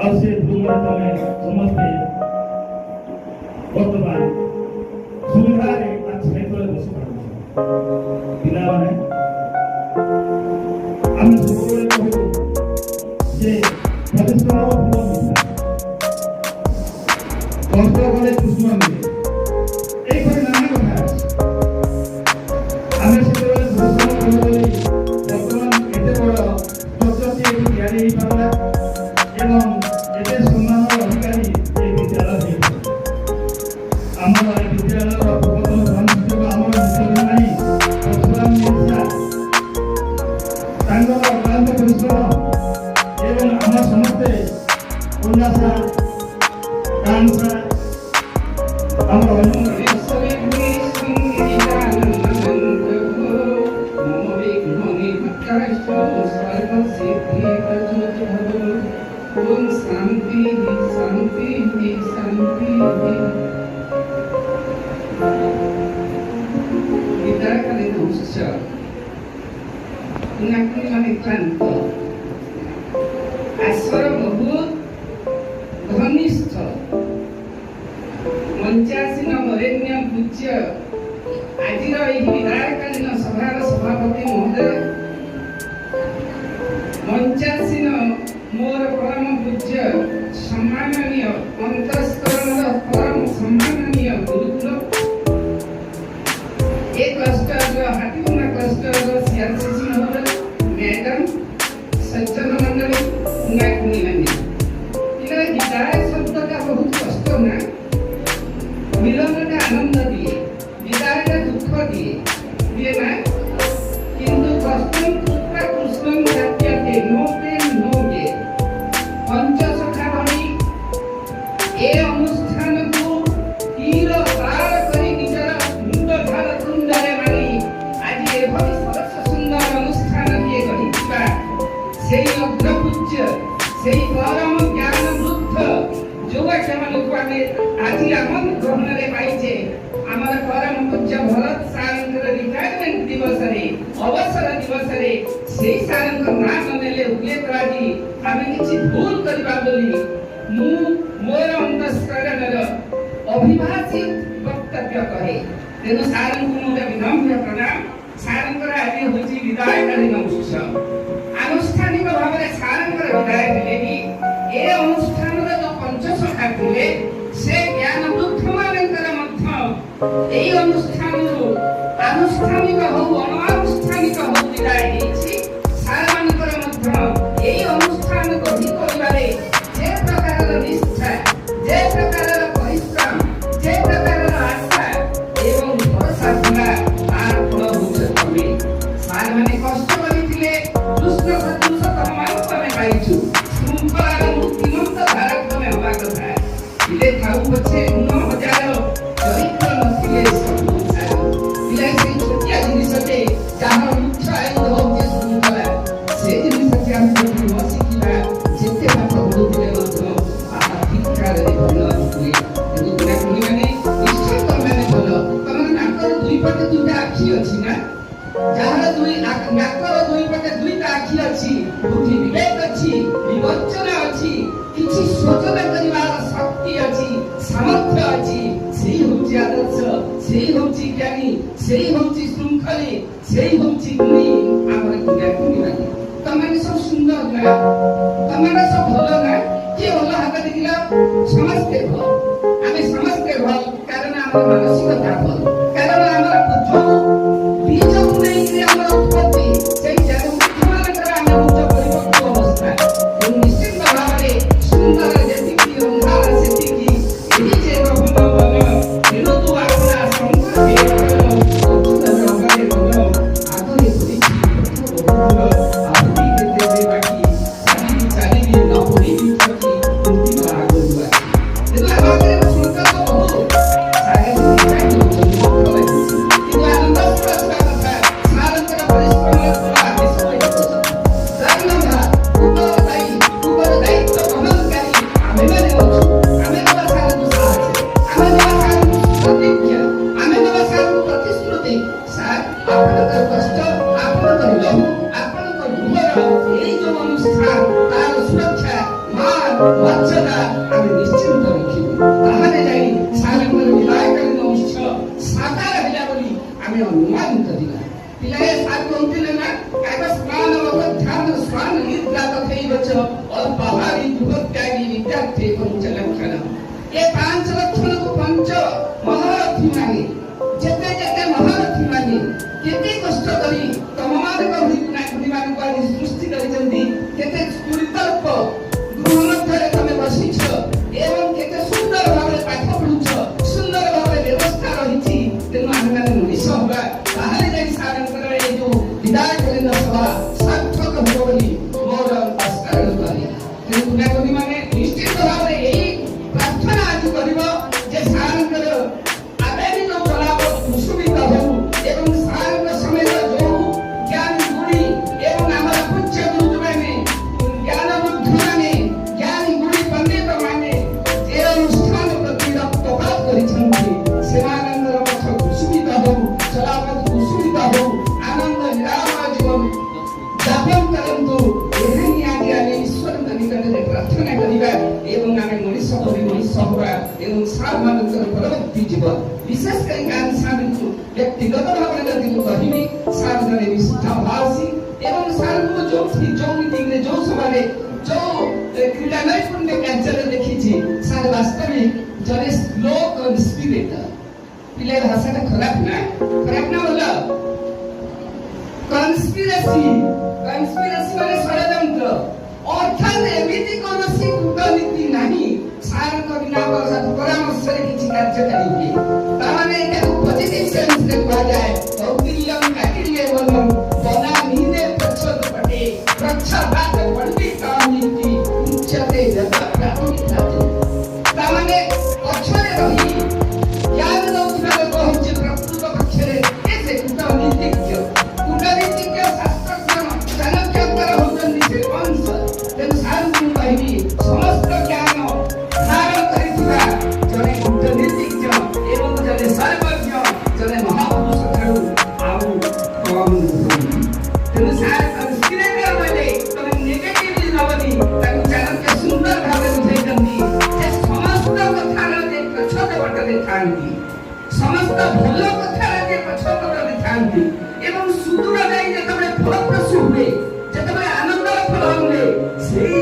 ଆଉ ସେ ଧୂମରେ ତମେ ସମସ୍ତେ ବର୍ତ୍ତମାନ ସୁବିଧାରେ ତା ଛାଇ ତଳେ ବସି ପାରୁଛ। ପିଲାମାନେ ଆମେ ସବୁବେଳେ କହୁ ଯେ ପରିଶ୍ରମ ଫଳ ମିଠା, କଷ୍ଟ କଲେ କୃଷ୍ଣ ମିଳେ, ଏଇପରି ନାନା କଥା ଅଛି। ଆମେ ସେତେବେଳେ ପରିଶ୍ରମ କରୁ ବୋଲି ବର୍ତ୍ତମାନ ଏତେ ବଡ଼ ସ୍ତରଟି ଏଠି ତିଆରି ହେଇପାରିଲା ଏବଂ ଏତେ ସମ୍ମାନର ଅଧିକାରୀ ଏ ବିଦ୍ୟାଳୟ ହେଇଛି। ଆମର ଏ ବିଦ୍ୟାଳୟର ପୂର୍ବତନ ପ୍ରଧାନ ଶିକ୍ଷକ ଆମର ନିତ୍ୟବିନାୟୀ ପରଶୁରାମ ମିଶ୍ରା, ତାଙ୍କର ଅକ୍ଳାନ୍ତ ପରିଶ୍ରମ ଏବଂ ଆମ ସମସ୍ତେ ଉଲ୍ଲାସ କାଂସା ଆମର शांति शांति शांति विद्याकालीन उत्सव नाकनी माने क्लांत आश्वर बहुत घनिष्ठ मंचासीन वरेण्य पूज्य आज विधायकालीन सभार सभापति महोदय मंचासीन मोर परम पूज्य सम्माननीय अंतस्करण परम सम्माननीय गुरुकुल एक क्लस्टर हाथीबंधा क्लस्टर सीआरसीसी महोदय मैडम सज्जन मंडली नागनी मानी इला विदाय शब्द का बहुत कष्ट ना मिलन का आनंद दिए विदाय का दुख दिए ना किंतु कृष्ण पुत्र कृष्ण जात्यते no pain no gain Panchasakha भली ए अनुष्ठान को तीर पार करी निजर मुंड ढाल कुंडले मारी आज एभली सरस सुंदर अनुष्ठान दिए गढ़िथिबा सेई अग्रपूज्य सेई परम ज्ञान वृद्ध युवक्षम लोक आमे आज आमन ग्रहण रे पाइछे आमर परम पूज्य भरत सारंकर रिटायरमेंट दिवस रे अवसर दिवस रे सेई सारंकर नाम नेले हुए तो आज आमे किछि भूल करबा बोली मु मोर अंतस्करणर अभिभाषित वक्तव्य कहे तेनु सारंकर मोर विनम्र प्रणाम सारंकर आज होछि विदायकालीन उत्सव आनुष्ठानिक भावरे सारंकर विदाय देलेनी ए अनुष्ठानर जो पंचसखा थिले से ज्ञान वृद्ध मानकर मध्य एई अनुष्ठानरु आनुष्ठानिक हो अनानुष्ठानिक हो विदाय देछि सारंकर मध्य एई अनुष्ठान गढ़ी करिबारे जे प्रकारर निष्ठा जे प्रकारर परिश्रम जे प्रकारर आशा एवं भरोसा थिला तार फल होछ तमे सार माने कष्ट करिथिले कृष्ण सदृश तमाम तमे पाइछु शृंखलार मुक्तिमंत भारत तमे हवा कथा इले थाउ पछे 9000 चरित्र नथिले सब सार इले से छोटिया जिनिसटे जाहर मुख्य आयु होते शृंखला से जिनिसटे हम सब शिखिबा जेते पाठ पढुथिले मध्य आधिकार रे भल आथुले तेनु गुना कुनी माने निश्चय करमाने भल तमन नाकर दुई पटे दुटा आखि अछि ना जहार दुई नाकर दुई पटे दुईटा आखि अछि बुद्धि विवेक अछि विवेचना अछि किछि सोचना करिवार शक्ति अछि सामर्थ्य अछि सेही होछि आदर्श सेही होछि ज्ञानी सेही होछि शृंखली सेही होछि गुणी ଆମେ ସମସ୍ତେ ଭଲ କାରଣ ଆମର ମାନସିକତା ଭଲ କାରଣ ଆମର ଯୋଉ ବୀଜକୁ ନେଇକି ଆମର ଉତ୍ପତ୍ତି ସେଇ ବୃକ୍ଷମାନଙ୍କର ଆମେ ଉଚ୍ଚ ପରିପକ୍ୱ ଅବସ୍ଥା ଏବଂ ନିଶ୍ଚିତ ଭାବରେ ସୁନ୍ଦର ଯେତିକି ରନ୍ଧା ସେତିକି ଏହି ଯେ ରହନ ମନ ବିରୋଧ ଆପଣା ଶଙ୍କର ରଙ୍ଗରେ ମନ ଆଗରେ କରିଛି ଆହୁରି କେତେ ବାକି ଚାଲିବି ନ ପଡ଼ି ଅନ୍ତିମ ଆଗରୁ କିନ୍ତୁ ଆମ ସଂକଳ୍ପ ବହୁ ସାଗର କିନ୍ତୁ ଆନନ୍ଦ କଥା ସାରଙ୍କର ପରିଶ୍ରମ ଦାୟିତ୍ୱ ବହନକାରୀ ଆମେମାନେ ଅଛୁ ଆମେ ଦେବା ସାରଙ୍କୁ ସାହାଯ୍ୟ ଆମେ ଦେବା ସାରଙ୍କୁ ପ୍ରତିଜ୍ଞା ଆମେ ଦେବା ସାରଙ୍କୁ ପ୍ରତିଶ୍ରୁତି ସାର୍ ଆପଣଙ୍କର କଷ୍ଟ ଆପଣଙ୍କର ଲହୁ ଆପଣଙ୍କ ଲୁହର ଏଇ ଯୋଉ ଅନୁଷ୍ଠାନ ତାର ସୁରକ୍ଷା ମାନ ମର୍ଯ୍ୟାଦା ଆମେ ନିଶ୍ଚିନ୍ତ ରଖିବୁ ତାହେଲେ ଯାଇ ସାରଙ୍କର ବିଦାୟକାଳୀନ ଉତ୍ସବ ସାକାର ହେଲା ବୋଲି ଆମେ ଅନୁମାନ କରିବା ପିଲାଏ ସାର୍ କହୁଥିଲେ ନା କାଗ ସ୍ନାନ ଧ୍ୟାନ ସ୍ୱାନ ନିଦ୍ରା ତଥୈବଚ ଅଳ୍ପାହାରୀ ଗୃହତ୍ୟାଗୀ ବିଦ୍ୟାର୍ଥୀ ପଞ୍ଚଲକ୍ଷଣ ଏ 5 ଲକ୍ଷଣକୁ ପଞ୍ଚ ମହାରଥୀ ମାନେ ଯେତେ ଯେତେ ମହାରଥୀ ମାନେ କେତେ କଷ୍ଟ କରି ତମମାନଙ୍କ ହୃଦୟମାନଙ୍କୁ ଆଜି ସୃଷ୍ଟି କରିଛନ୍ତି କେତେ ଦୁର୍ତ୍ତର୍ପ ଗୃହ ମଧ୍ୟରେ ତମେ ବସିଛ ଏବଂ କେତେ ସୁନ୍ଦର ଭାବରେ ପାଠ ପଢୁଛ ସୁନ୍ଦର ଭାବରେ ବ୍ୟବସ୍ଥା ରହିଛି ତେଣୁ ଆମେମାନେ ମଣିଷ ହବା ତାହେଲେ ଯାଇ ସାରଙ୍କର ଏଇ ଯୋଉ ବିଦାୟକାଳୀନ ସଭା ସାର୍ଥକ ହେବ ବୋଲି ମୋର ଆସ୍ଥାରଣ କରେ ତେଣୁ ଗୁଣାଗୁଣୀମାନେ ନିଶ୍ଚିତ ଭାବରେ ଏଇ ପ୍ରାର୍ଥନା ଆଜି କରିବ ଯେ ସାରଙ୍କର ଆଗାମୀ ଯୋଉ କଳାପ କୁସୁମିତ ହେଉ ଏବଂ ସାରଙ୍କ ସମେତ ଯୋଉ ଜ୍ଞାନ ଗୁଣୀ ଏବଂ ଆମର ପୂଜ୍ୟ ଗୁରୁମାନେ ଜ୍ଞାନ ବୁଦ୍ଧମାନେ ଜ୍ଞାନୀ ଗୁଣୀ ପଣ୍ଡିତ ମାନେ ଯେ ଅନୁଷ୍ଠାନ ପ୍ରତି ରକ୍ତପାତ କରିଛନ୍ତି ସେମାନଙ୍କର ପଥ କୁସୁମିତ ହେଉ ଚଳାପଥ କୁସୁମିତ ହେଉ ଆନନ୍ଦ ନିରାମୟ ଜୀବନ ଯାପନ କରନ୍ତୁ ଏହା ହିଁ ଆଜି ଆମେ ଈଶ୍ୱରଙ୍କ ନିକଟରେ ପ୍ରାର୍ଥନା କରିବା ଏବଂ ଆମେ ମଣିଷ ପରି ମଣିଷ ହେବା ଏବଂ ସାରମାନଙ୍କର ପରବର୍ତ୍ତୀ ଜୀବନ ବିଶେଷ କରି ଗାନ୍ଧୀ ସାରଙ୍କୁ ବ୍ୟକ୍ତିଗତ ଭାବରେ ଯଦି ମୁଁ କହିବି ସାର ଜଣେ ବିଶିଷ୍ଟାଭାଷୀ ଏବଂ ସାରଙ୍କୁ ଯୋଉ ମିଟିଂରେ ଯୋଉ ସଭାରେ ଯୋଉ କ୍ରୀଡ଼ା ନୈପୁଣ୍ୟ କାର୍ଯ୍ୟରେ ଦେଖିଛି ସାର ବାସ୍ତବିକ ଜଣେ ସ୍ଲୋ କନସ୍ପିରେଟର ପିଲା ଭାଷାଟା ଖରାପ ନା ଭଲ କନସ୍ପିରେସି ମାନେ ଷଡ଼ଯନ୍ତ୍ର ଅର୍ଥାତ୍ ଏମିତି କୌଣସି କୂଟନୀତି ନାହିଁ ସାରଙ୍କ ବିନା ପରାମର୍ଶରେ କିଛି କାର୍ଯ୍ୟକାରୀ ହୁଏ ତାମାନେ ଏଟାକୁ ପଜିଟିଭ ସେନ୍ସରେ କୁହାଯାଏ କୌଟିଲ୍ୟଂ କାକିଲ୍ୟବନଂ ବନାମୀନେ ପ୍ରଚ୍ଛଦପଟେ ପ୍ରଚ୍ଛଦାତ ପଣ୍ଡିତ ନୀତି ଉଚ୍ୟତେ ଯଥାପ୍ରାପ୍ତି ତାମାନେ ପଛରେ ରହି ଜ୍ଞାନ ଦଉଥିବା ଲୋକ ହେଉଛି ପ୍ରକୃତ ପକ୍ଷରେ ସେ କୂଟନୀତିଜ୍ଞ ଶାସ୍ତ୍ରଜ୍ଞ ଚାଣକ୍ୟଙ୍କର ହେଉଛନ୍ତି ସେ ଅଂଶ ତେଣୁ ସାରଙ୍କୁ ମୁଁ କହିବି ସମସ୍ତ ଜ୍ଞାନ ଧାରଣ କରିଥିବା ଜଣେ କୂଟନୀତିଜ୍ଞ ଏବଂ ଜଣେ ସର୍ବଜ୍ଞ ଜଣେ ମହାପୁରୁଷ ଠାରୁ ଆଉ କମ୍ ନୁହନ୍ତି ତେଣୁ ସାର କନସ୍ପିରେଟର ବୋଲେ ତମେ ନେଗେଟିଭଲି ନବନି ତାକୁ ଚାଣକ୍ୟ ସୁନ୍ଦର ଭାବରେ ବୁଝାଇଛନ୍ତି ଯେ ସମସ୍ତ କଥାର ଯେ ପଛଦ ପଟରେ ଥାନ୍ତି ସମସ୍ତ ଭଲ କଥାର ଯେ ପଛପଟରେ ଥାନ୍ତି ଏବଂ ସୁଦୂର ଯାଇ ଯେତେବେଳେ ଫଳପ୍ରସୂ ହୁଏ ଯେତେବେଳେ ଆନନ୍ଦର ଫଳ ହୁଏ ସେଇ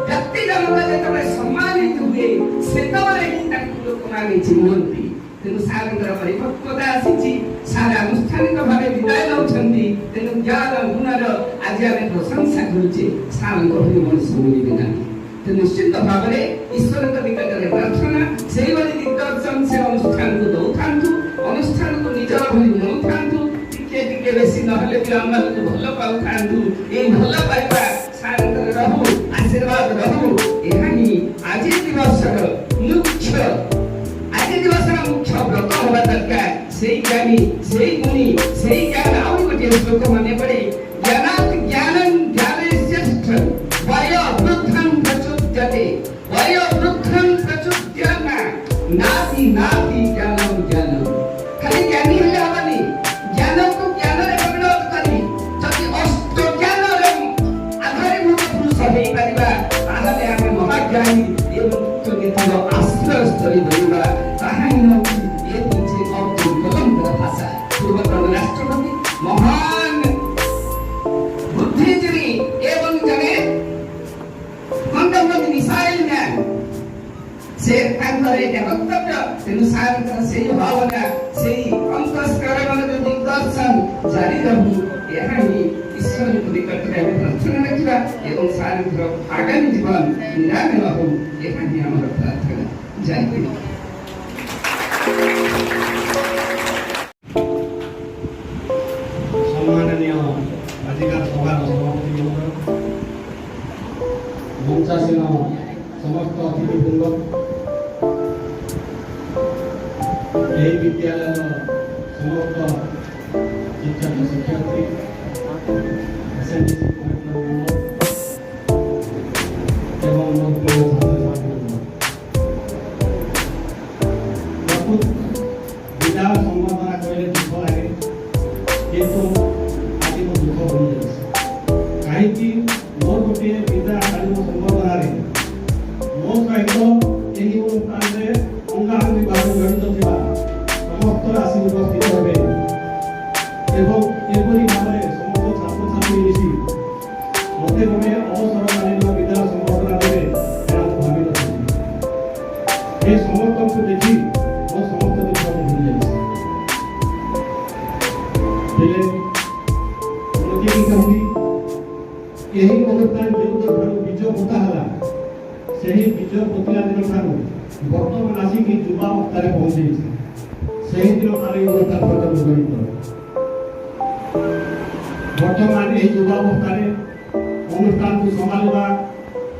ବ୍ୟକ୍ତି ଜଣକ ଯେତେବେଳେ ସମ୍ମାନିତ ହୁଏ ସେତେବେଳେ ହିଁ ତାଙ୍କୁ ଲୋକମାନେ ଚିହ୍ନନ୍ତି ତେଣୁ ସାରଙ୍କର ପରିପକ୍ୱତା ଆସିଛି ସାର ଆନୁଷ୍ଠାନିକ ଭାବେ ବିଦାୟ ନେଉଛନ୍ତି ତେଣୁ ଜ୍ଞାନ ଗୁଣର ଆଜି ଆମେ ପ୍ରଶଂସା କରୁଛେ ସାରଙ୍କ ଭଳି ମଣିଷ ମିଳିବେ ନାହିଁ ତେଣୁ ନିଶ୍ଚିତ ଭାବରେ ଈଶ୍ୱରଙ୍କ ନିକଟରେ ପ୍ରାର୍ଥନା ସେଇଭଳି ଦିଗ୍ଦର୍ଶନ ସେ ଅନୁଷ୍ଠାନକୁ ଦଉଥାନ୍ତୁ ଅନୁଷ୍ଠାନକୁ ନିଜର ଭଳି ନେଉଥାନ୍ତୁ ଟିକେ ବେଶୀ ନହେଲେ ବି ଆମମାନଙ୍କୁ ଭଲ ପାଉଥାନ୍ତୁ ଏଇ ଭଲ ପାଇବା ସାରଙ୍କର ରହୁ ଆଶୀର୍ବାଦ ରହୁ ଏହା ହିଁ ଆଜି ଦିବସର ମୁଖ୍ୟ ବ୍ରତ ହେବା ଦରକାର ସେଇ ଜ୍ଞାନୀ ସେଇ ଗୁଣୀ ସେଇ ଜ୍ଞାନ ଆଉ ଗୋଟିଏ ଶ୍ଲୋକ ମନେ ପଡେ ଜ୍ଞାନାତ୍ ଜ୍ଞାନଂ ଜ୍ଞାନେଶ୍ଚ ବୟୋବୃଦ୍ଧଂ ପ୍ରଚୋଦ୍ୟତେ ବୟୋବୃଦ୍ଧଂ ପ୍ରଚୋଦ୍ୟନା ନାତି ଜ୍ଞାନଂ ଖାଲି ଜ୍ଞାନୀ ହେଲେ ହବନି ଜ୍ଞାନକୁ ଜ୍ଞାନରେ ପରିଣତ କରି ଯଦି ଅଷ୍ଟଜ୍ଞାନର ଆଧାରୀଭୂତ ପୁରୁଷ ହେଇପାରିବା ତାହେଲେ ଆମେ ମହାଜ୍ଞାନୀ ଏବଂ ଆଶ୍ରୟସ୍ଥଳୀ ଧରିବା ତାହା ହିଁ ହେଉଛି ଏ ହେଉଛି ଅବ୍ଦୁଲ କଲାମଙ୍କର ଭାଷା ପୂର୍ବତନ ରାଷ୍ଟ୍ରପତି ମହାନ ବୁଦ୍ଧିଜୀବୀ ଏବଂ ଜଣେ କଣ୍ଟେମ୍ପୋରାରୀ ମିସାଇଲ ମ୍ୟାନ ସେ ତାଙ୍କର ଏଇଟା ବକ୍ତବ୍ୟ। ତେଣୁ ସାର୍ଙ୍କର ସେଇ ଭାବନା, ସେଇ ଅନ୍ତଃସ୍କରଣର ଦିଗ୍ଦର୍ଶନ ଜାରି ରହୁ, ଏହା ହିଁ ଈଶ୍ୱରଙ୍କ ନିକଟରେ ଆମେ ପ୍ରାର୍ଥନା ରଖିବା ଏବଂ ସାର୍ଙ୍କର ଆଗାମୀ ଜୀବନ ନିରାମୟ ହଉ, ଏହା ହିଁ ଆମର ପ୍ରାର୍ଥନା। ଜୟ ଗୁରୁ। সম্মাননীয় আজকের সভার সভাপতি মঞ্চাসীন সমস্ত অতিথিবৃন্দ, এই বিদ্যালয়ের সমস্ত শিক্ষক শিক্ষার্থী, এসএনডিসি কমিটির মেম্বর এবং ছাত্রছাত্রীবৃন্দ, দেখুন বিদ্যালয় সম্বর্ধনা করলে দুঃখ লাগে, কিন্তু আজ ମୁଁ ଦୁଃଖ ହୋଇଯାଇଛି। କାହିଁକି ମୋର ଗୋଟିଏ ବିଦ୍ୟାଳୟ ସମ୍ବର୍ଦ୍ଧନାରେ ମୋ ସହିତ ଏହି ଅନୁଷ୍ଠାନରେ ଅଙ୍ଗାଅଙ୍ଗୀ ଭାବେ ଜଡ଼ିତ ଥିବା ସମସ୍ତ ରାଶି ଉପସ୍ଥିତ ହେବେ ଏବଂ ଏପରି ଭାବରେ ସମସ୍ତ ଛାତ୍ରଛାତ୍ରୀ ମିଶି ମୋତେ ଗୋଟେ ଅବସରକାଳୀନ ବିଦ୍ୟାଳୟ ସମ୍ବର୍ଦ୍ଧନା ଦେବେ ଏହା ମୁଁ ଭାବିନଥିଲି। ଏ ସମସ୍ତଙ୍କୁ ଦେଖି ମୋ ସମସ୍ତ ଦୁଃଖ ଭୁଲିଯାଇଛି। ହେଲେ कहती यही अनुष्ठान जो बीज पोता है ସେହି ବିଜୟ ପୋତିଲା ଦିନ ଠାରୁ ବର୍ତ୍ତମାନ ଆସିକି ଯୁବାବସ୍ଥାରେ ପହଞ୍ଚିଛି। ସେହିଦିନ ଠାରୁ ଏହି ଅନୁଷ୍ଠାନ ସହିତ ମୁଁ ଜଡ଼ିତ। ବର୍ତ୍ତମାନ ଏହି ଯୁବାବସ୍ଥାରେ ଅନୁଷ୍ଠାନକୁ ସମ୍ଭାଳିବା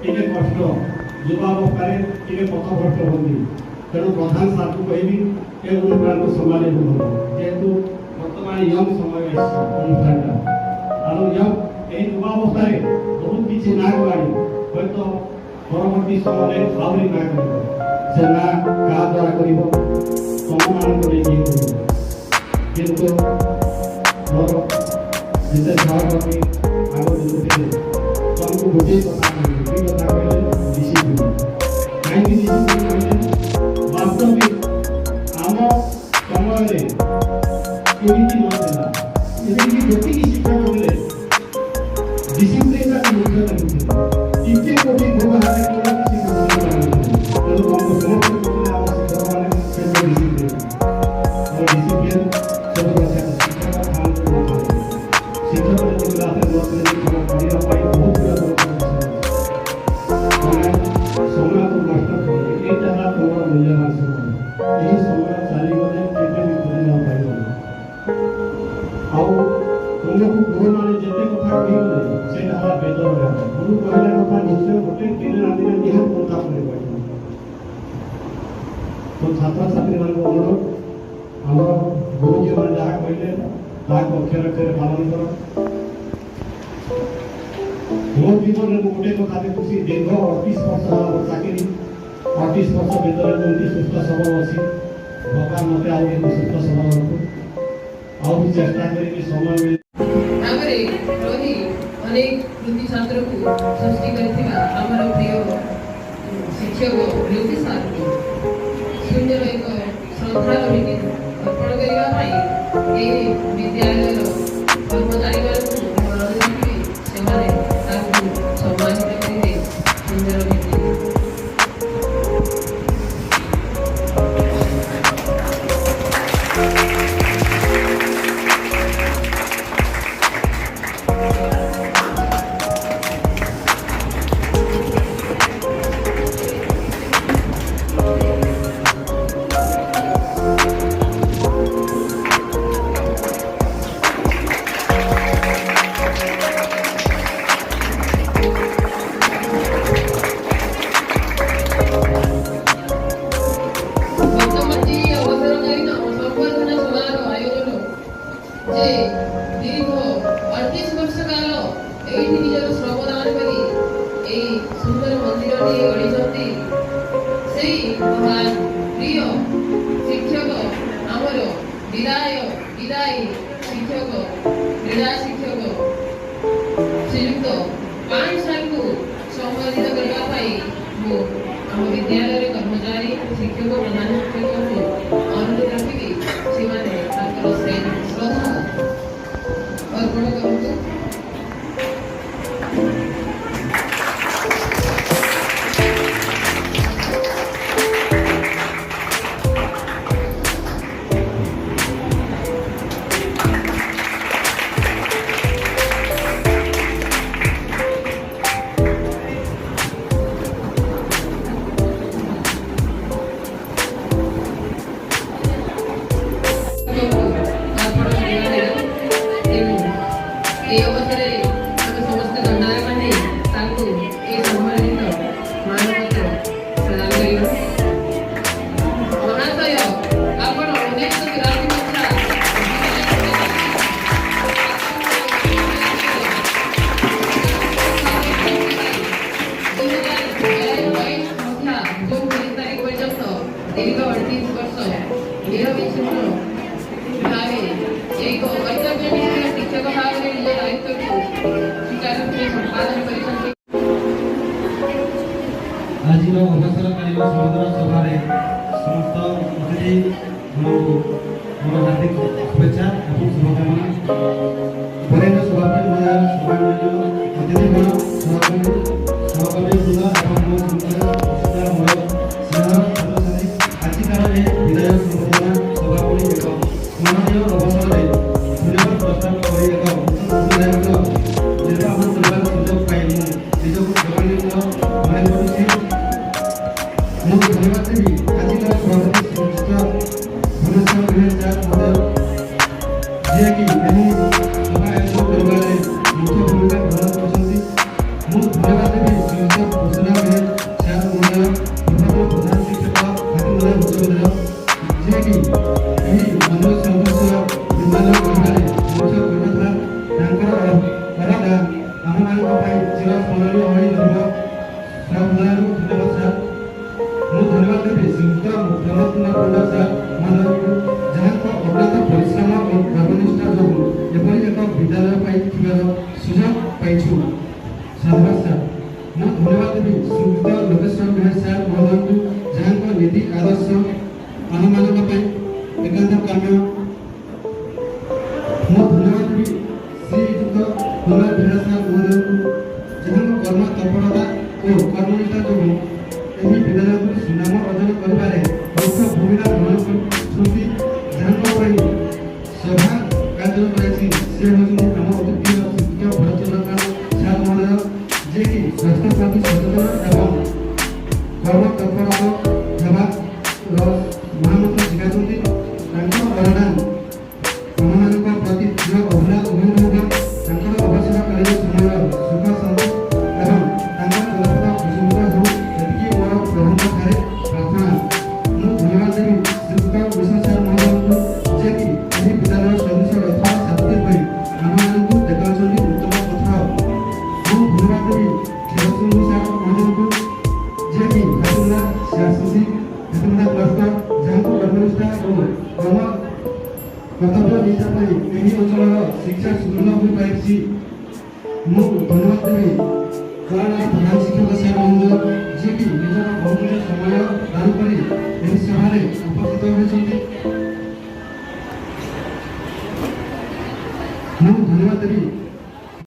ଟିକେ କଷ୍ଟ, ଯୁବାବସ୍ଥାରେ ଟିକେ ପଥଭ୍ରଷ୍ଟ ହୁଅନ୍ତି। ତେଣୁ ପ୍ରଧାନ ସାର୍ଙ୍କୁ କହିବି ଏ ଅନୁଷ୍ଠାନକୁ ସମ୍ଭାଳିବାକୁ ଭଲ, ଯେହେତୁ ବର୍ତ୍ତମାନ ୟଙ୍ଗ ସମୟ ଅନୁଷ୍ଠାନଟା ଆଉ ଏହି ଯୁବାବସ୍ଥାରେ ବହୁତ କିଛି ନା କଲାଣି, ହୁଏତ ପରବର୍ତ୍ତୀ ସମୟରେ ଆହୁରି ନା କରିବ। ସେ ନା କାହା ଦ୍ୱାରା କରିବ, ତମମାନଙ୍କୁ ନେଇକି କରିବ। କିନ୍ତୁ ମୋର ଯେତେ ସହକର୍ମୀ ଆଗରୁ ଥିଲେ ତମକୁ ଗୋଟିଏ କଥା କହିଲେ, କି କଥା କହିଲେ, ଡିସିପ୍ଲିନ୍। କାହିଁକି ଡିସିପ୍ଲିନ୍ କହିଲେ? ବାସ୍ତବିକ ଆମ ସମୟରେ ଏମିତି ନଥିଲା। ଏମିତି ଯେତିକି ଶିକ୍ଷା ଥିଲେ डिसिप्लिन का मुद्दा नहीं है। इनके को भी दो हाथ में कोई किसी को नहीं मानते। तो हमको समझ में बोलने आवश्यक है कि से डिसिप्लिन और डिसिप्लिन सब बच्चा शिक्षा का ध्यान रखना चाहिए। शिक्षा को लेकर आते लोग ने थोड़ा पढ़िया पाई बहुत बुरा प्रभाव पड़ा। हमें समय को नष्ट करके एक जगह तुम्हारा मूल्यवान समय यही समय चाली गले केते भी भूल ना पाइबो। आओ तुमको गुरु माने जेते कथा कहिबे सेटा हला बेदर है। गुरु कहला कथा निश्चय गोटे दिन रात दिन निहार कोता करे पड़े। तो छात्र छात्री मान को अनुरोध हमर गुरुजी मान जहा कहले ताक अक्षर अक्षर पालन करो। मो जीवन में गोटे कथा देखुसी दीर्घ 38 वर्ष चाकरी 38 वर्ष भीतर कोनती सुस्थ सबल अछि। भगवान मते आउ एक सुस्थ सबल रखो। आउ चेष्टा करी समय में आमरे रही अनेक कृति छात्र को सृष्टि करथिबा हमर प्रिय शिक्षक ज्योति सर को सुंदर एक श्रद्धांजलि अर्पण करिवा पाई ए विद्यालय कर्मचारी मानकु अनुरोध करी सेमाने ताकु सम्मानित करिवे सुंदर व्यक्ति। विद्यालय कर्मचारी शिक्षक प्रधान शिक्षक अनुरोध रखी से श्रद्धा अर्पण करते। ଆଜିର ଅବସରକାଳୀନ ସମୁଦ୍ର ସଭାରେ ସମସ୍ତ ଅତିଥି ମାନଙ୍କୁ ମୋର ହାର୍ଦ୍ଦିକ ଶୁଭେଚ୍ଛା ଏବଂ ଶୁଭକାମନା। ବରେଣ୍ୟ ସଭାପତି ମହୋଦୟ, ସମ୍ମାନିତ ଅତିଥିଗଣ, ସହକର୍ମୀ ବୃନ୍ଦ ଏବଂ ମୋ ସମ୍ପ୍ରଦାୟ ମୋର ସ୍ନେହ ଛାତ୍ରଛାତ୍ରୀ, ଆଜିକାର ଏ ବିଦାୟ ସମ୍ବର୍ଦ୍ଧନା ସଭାପତି ଏକ ସ୍ମରଣୀୟ ଅବସରରେ ଧନ୍ୟବାଦ ପ୍ରସ୍ତାବ କରି ଏକ ବିଧାୟକ ନିର୍ବାହନ କରିବାର ସୁଯୋଗ ପାଇ ମୁଁ ନିଜକୁ ଗୌରବାନ୍ୱିତ ମନେ କରୁଛି। ମୁଁ ଧନ୍ୟବାଦ ଦେବି ଆଜିକାର ସଭାପତି ଶ୍ରୀଯୁକ୍ତ ଭୁବନେଶ୍ୱର ବିଧାୟକ ମହୋଦୟ, ଯିଏକି ଏହି ସଭା ଆୟୋଜନ କରିବାରେ ମୁଖ୍ୟ ଭୂମିକା ଗ୍ରହଣ କରିଛନ୍ତି। ମୁଁ ଧନ୍ୟବାଦ ଦେବି ଶ୍ରୀଯୁକ୍ତ କୁଶଳ ସାର୍ ମହୋଦୟ, ପୂର୍ବତନ ପ୍ରଧାନ ଶିକ୍ଷକ ହାତିମୁଣ୍ଡା ଉଚ୍ଚ ବିଦ୍ୟାଳୟ, ଯିଏକି ଏହି ମନୋଜ ସଦସ୍ୟ ବିଦ୍ୟାଳୟ ଗଢ଼ିବାରେ ମୁଖ୍ୟ ଭୂମିକା ତାଙ୍କର ଅବଦାନ ଆମମାନଙ୍କ ପାଇଁ ଚିରସ୍ମରଣୀୟ ହୋଇ ରହିବ। ସର୍ବଦାରୁ ଧନ୍ୟବାଦ ସାର୍। ମୁଁ ଧନ୍ୟବାଦ ଦେବି ଶ୍ରୀଯୁକ୍ତ ପ୍ରମୋଦ କୁମାର ପଣ୍ଡା ସାର୍ ମହୋଦୟଙ୍କୁ, ଯାହାଙ୍କ ଅଜ୍ଞାତ ପରିଶ୍ରମ ଓ କର୍ମନିଷ୍ଠା ଯୋଗୁଁ ଏପରି ଏକ ବିଦ୍ୟାଳୟ ପାଇଥିବାର ସୁଯୋଗ ପାଇଛୁ। ସାଧୁବାଦ ସାର୍। ମୁଁ ଧନ୍ୟବାଦ ଦେବି ଶ୍ରୀଯୁକ୍ତ ଲୋକେଶ୍ୱର ବିହାରୀ ସାର୍ ମହୋଦୟଙ୍କୁ, ଯାହାଙ୍କ ନୀତି ଆଦର୍ଶ ଆମମାନଙ୍କ ପାଇଁ ଏକାନ୍ତ କାମ୍ୟ। ମୁଁ ଧନ୍ୟବାଦ ଦେବି ଶ୍ରୀଯୁକ୍ତ କୁମାର ବିହାରୀ ସାର୍ ମହୋଦୟଙ୍କୁ, ଯାହାଙ୍କ କର୍ମ ତତ୍ପରତା ଓ କର୍ମନିଷ୍ଠା ଯୋଗୁଁ ଏହି ବିଦ୍ୟାଳୟକୁ ସୁନାମ ଅର୍ଜନ କରିବାରେ ମୁଖ୍ୟ ଭୂମିକା ଗ୍ରହଣ କରୁଛନ୍ତି। ଯାହାଙ୍କ ପାଇଁ ସଭା ଆୟୋଜନ କରାଯାଇଛି ସେ ହେଉଛନ୍ତି ଆମ ଅତିଥି ଶିକ୍ଷକ ଭରତଚନ୍ଦ୍ର ସାର୍ ମହୋଦୟ, ଯିଏକି ସ୍ୱାସ୍ଥ୍ୟ ପ୍ରତି ସଚେତନ ଏବଂ କର୍ମ ତତ୍ପରତା ହେବାର ମହାମନ୍ତ୍ର ଶିଖାଇଛନ୍ତି। ତାଙ୍କ ଅବଦାନ ଆମମାନଙ୍କ ପ୍ରତି ଦୃଢ଼ ଅଭିନବ। ତାଙ୍କର ଅବସରକାଳୀନ ସମୟର ସୁଖ ଶାନ୍ତି ଏବଂ ତାଙ୍କର ଫଳପ୍ରଦ କୁଶୁମିତ ହେଉ, ଏତିକି ମୋର ପ୍ରଭୁଙ୍କ ଠାରେ ପ୍ରାର୍ଥନା। ମୁଁ ଧନ୍ୟବାଦ ଦେବି ଶ୍ରୀଯୁକ୍ତ ବିଶ୍ୱ ସାର୍ ମହୋଦୟଙ୍କୁ, ଯିଏକି ଏହି ବିଦ୍ୟାଳୟ ସଦୃଶ ରଥ ସାଥୀ ହୋଇ ଆମମାନଙ୍କୁ ଦେଖାଉଛନ୍ତି ଉତ୍ତମ ପଥ। ମୁଁ ଧନ୍ୟବାଦ ଦେବି କ୍ଷୀରସିନ୍ଧୁ ସାର୍ ମହୋଦୟଙ୍କୁ, ଯିଏକି ହାତିମୁଣ୍ଡା ସିଆର୍ସିସି ହାତିମୁଣ୍ଡା କ୍ଲଷ୍ଟର, ଯାହାଙ୍କ କର୍ମନିଷ୍ଠା ଓ କର୍ମ କର୍ତ୍ତବ୍ୟ ନିଷ୍ଠା ପାଇଁ ଏହି ଅଞ୍ଚଳର ଶିକ୍ଷା ସୁଦୃଢ଼ ହୋଇପାରିଛି। ମୁଁ ଧନ୍ୟବାଦ ଦେବି କଳାର ପ୍ରଧାନ ଶିକ୍ଷକ ସାର୍